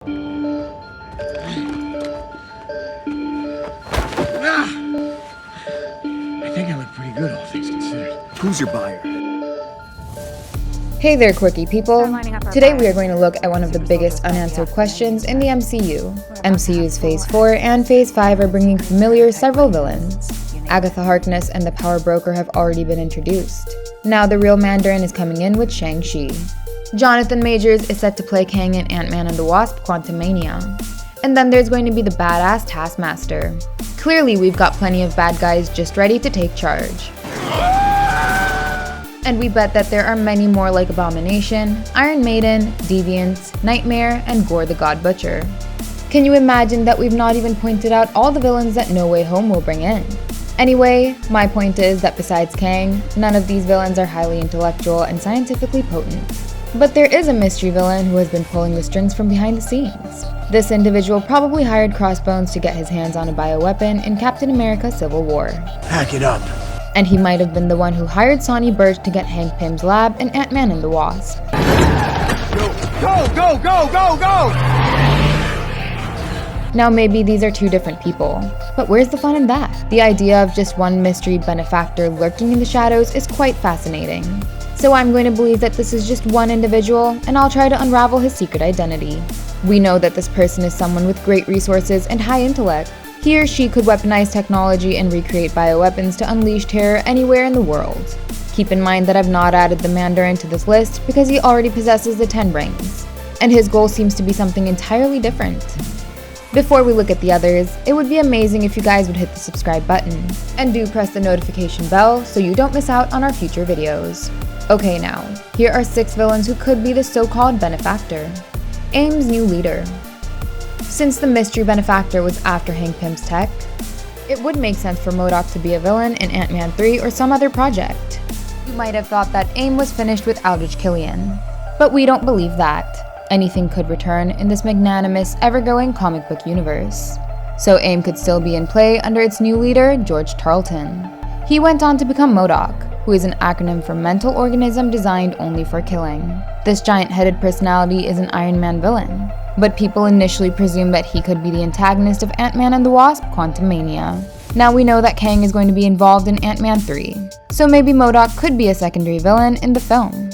I think I look pretty good, all things considered. Who's your buyer? Hey there, quirky people. Today we are going to look at one of the biggest unanswered questions in the MCU. MCU's Phase 4 and Phase 5 are bringing familiar several villains. Agatha Harkness and the Power Broker have already been introduced. Now the real Mandarin is coming in with Shang-Chi. Jonathan Majors is set to play Kang in Ant-Man and the Wasp: Quantumania. And then there's going to be the badass Taskmaster. Clearly we've got plenty of bad guys just ready to take charge. And we bet that there are many more like Abomination, Iron Maiden, Deviants, Nightmare, and Gore the God Butcher. Can you imagine that we've not even pointed out all the villains that No Way Home will bring in? Anyway, my point is that besides Kang, none of these villains are highly intellectual and scientifically potent. But there is a mystery villain who has been pulling the strings from behind the scenes. This individual probably hired Crossbones to get his hands on a bioweapon in Captain America: Civil War. Pack it up. And he might have been the one who hired Sonny Burch to get Hank Pym's lab in Ant-Man and the Wasp. Go! Now maybe these are two different people, but where's the fun in that? The idea of just one mystery benefactor lurking in the shadows is quite fascinating. So I'm going to believe that this is just one individual, and I'll try to unravel his secret identity. We know that this person is someone with great resources and high intellect. He or she could weaponize technology and recreate bioweapons to unleash terror anywhere in the world. Keep in mind that I've not added the Mandarin to this list because he already possesses the 10 rings, and his goal seems to be something entirely different. Before we look at the others, it would be amazing if you guys would hit the subscribe button, and do press the notification bell so you don't miss out on our future videos. Okay now, here are 6 villains who could be the so-called benefactor. AIM's new leader. Since the mystery benefactor was after Hank Pym's tech, it would make sense for Modok to be a villain in Ant-Man 3 or some other project. You might have thought that AIM was finished with Aldrich Killian, but we don't believe that. Anything could return in this magnanimous, ever-going comic book universe. So AIM could still be in play under its new leader, George Tarleton. He went on to become Modok, who is an acronym for Mental Organism Designed Only for Killing. This giant-headed personality is an Iron Man villain, but people initially presumed that he could be the antagonist of Ant-Man and the Wasp: Quantumania. Now we know that Kang is going to be involved in Ant-Man 3, so maybe Modok could be a secondary villain in the film.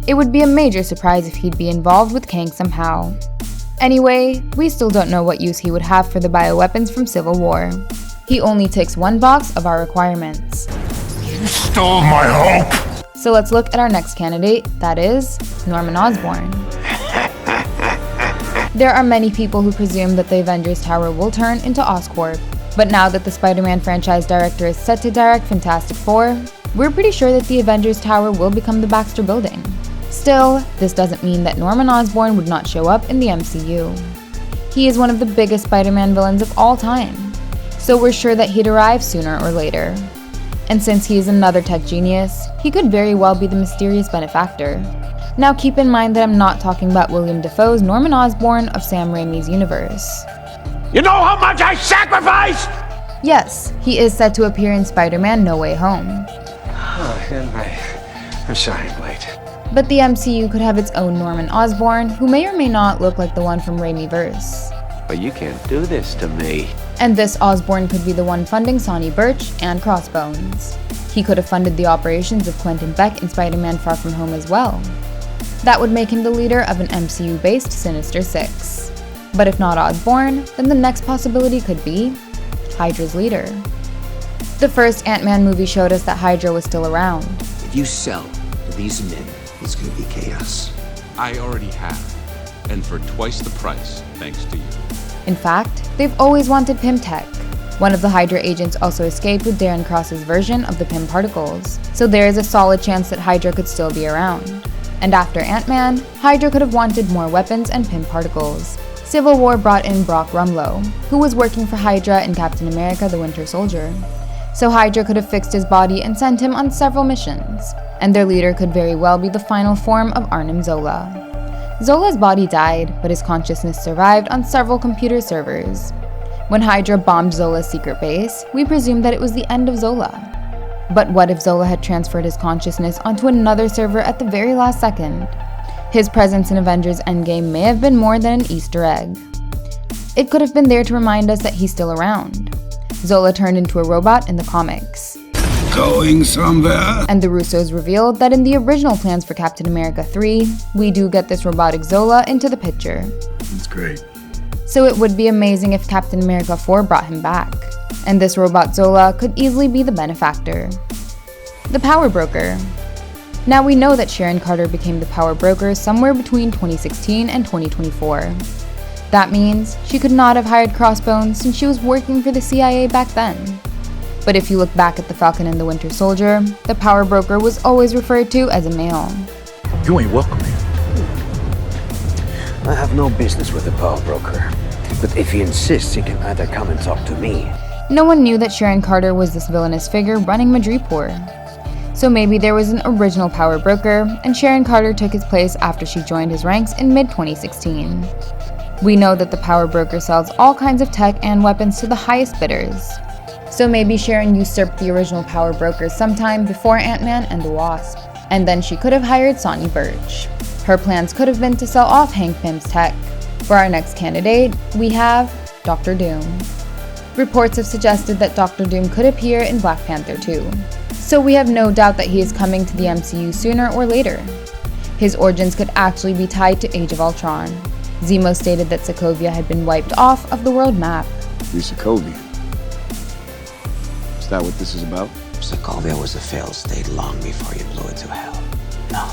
It would be a major surprise if he'd be involved with Kang somehow. Anyway, we still don't know what use he would have for the bioweapons from Civil War. He only ticks one box of our requirements. You stole my hope! So let's look at our next candidate, that is, Norman Osborn. There are many people who presume that the Avengers Tower will turn into Oscorp, but now that the Spider-Man franchise director is set to direct Fantastic Four, we're pretty sure that the Avengers Tower will become the Baxter Building. Still, this doesn't mean that Norman Osborn would not show up in the MCU. He is one of the biggest Spider-Man villains of all time, so we're sure that he'd arrive sooner or later. And since he is another tech genius, he could very well be the mysterious benefactor. Now keep in mind that I'm not talking about William Dafoe's Norman Osborn of Sam Raimi's universe. You know how much I sacrificed? Yes, he is set to appear in Spider-Man: No Way Home. I'm sorry I'm late. But the MCU could have its own Norman Osborn, who may or may not look like the one from Raimiverse. But you can't do this to me. And this Osborn could be the one funding Sonny Burch and Crossbones. He could have funded the operations of Quentin Beck in Spider-Man: Far From Home as well. That would make him the leader of an MCU-based Sinister Six. But if not Osborn, then the next possibility could be Hydra's leader. The first Ant-Man movie showed us that Hydra was still around. If you sell to these men, it's gonna be chaos. I already have, and for twice the price, thanks to you. In fact, they've always wanted Pym tech. One of the Hydra agents also escaped with Darren Cross's version of the Pym particles, so there is a solid chance that Hydra could still be around. And after Ant-Man, Hydra could have wanted more weapons and Pym particles. Civil War brought in Brock Rumlow, who was working for Hydra in Captain America: The Winter Soldier. So Hydra could have fixed his body and sent him on several missions, and their leader could very well be the final form of Arnim Zola. Zola's body died, but his consciousness survived on several computer servers. When Hydra bombed Zola's secret base, we presumed that it was the end of Zola. But what if Zola had transferred his consciousness onto another server at the very last second? His presence in Avengers Endgame may have been more than an Easter egg. It could have been there to remind us that he's still around. Zola turned into a robot in the comics. Going somewhere? And the Russos revealed that in the original plans for Captain America 3, we do get this robotic Zola into the picture. That's great. So it would be amazing if Captain America 4 brought him back. And this robot Zola could easily be the benefactor. The Power Broker. Now we know that Sharon Carter became the Power Broker somewhere between 2016 and 2024. That means she could not have hired Crossbones since she was working for the CIA back then. But if you look back at the Falcon and the Winter Soldier, the Power Broker was always referred to as a male. You ain't welcome here. I have no business with the power broker. But if he insists, he can either come and talk to me. No one knew that Sharon Carter was this villainous figure running Madripoor. So maybe there was an original Power Broker, and Sharon Carter took his place after she joined his ranks in mid-2016. We know that the Power Broker sells all kinds of tech and weapons to the highest bidders. So maybe Sharon usurped the original Power Broker sometime before Ant-Man and the Wasp, and then she could have hired Sonny Burch. Her plans could have been to sell off Hank Pym's tech. For our next candidate, we have Dr. Doom. Reports have suggested that Dr. Doom could appear in Black Panther 2. So we have no doubt that he is coming to the MCU sooner or later. His origins could actually be tied to Age of Ultron. Zemo stated that Sokovia had been wiped off of the world map. You're Sokovia. Is that what this is about? Sokovia was a failed state long before you blew it to hell. No.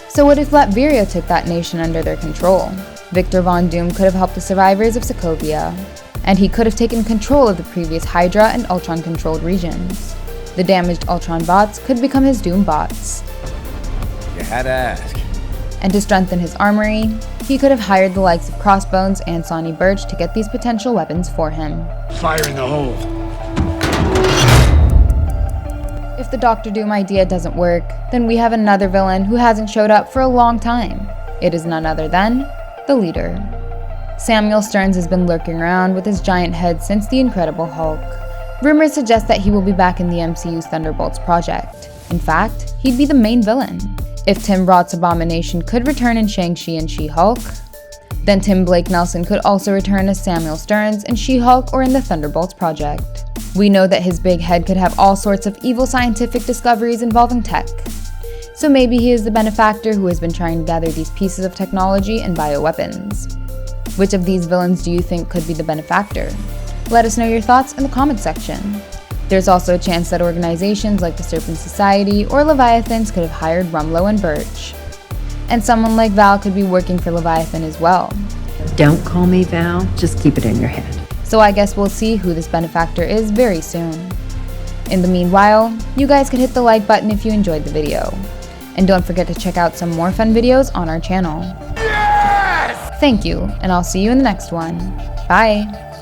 So what if Latveria took that nation under their control? Victor Von Doom could have helped the survivors of Sokovia, and he could have taken control of the previous Hydra and Ultron-controlled regions. The damaged Ultron bots could become his Doom bots. You had to ask. And to strengthen his armory, he could have hired the likes of Crossbones and Sonny Burch to get these potential weapons for him. Fire in the hole. If the Doctor Doom idea doesn't work, then we have another villain who hasn't showed up for a long time. It is none other than the Leader. Samuel Stearns has been lurking around with his giant head since the Incredible Hulk. Rumors suggest that he will be back in the MCU's Thunderbolts project. In fact, he'd be the main villain. If Tim Roth's Abomination could return in Shang-Chi and She-Hulk, then Tim Blake Nelson could also return as Samuel Stearns in She-Hulk or in the Thunderbolts project. We know that his big head could have all sorts of evil scientific discoveries involving tech. So maybe he is the benefactor who has been trying to gather these pieces of technology and bioweapons. Which of these villains do you think could be the benefactor? Let us know your thoughts in the comment section. There's also a chance that organizations like the Serpent Society or Leviathans could have hired Rumlow and Birch. And someone like Val could be working for Leviathan as well. Don't call me Val, just keep it in your head. So I guess we'll see who this benefactor is very soon. In the meanwhile, you guys can hit the like button if you enjoyed the video. And don't forget to check out some more fun videos on our channel. Yes! Thank you, and I'll see you in the next one. Bye!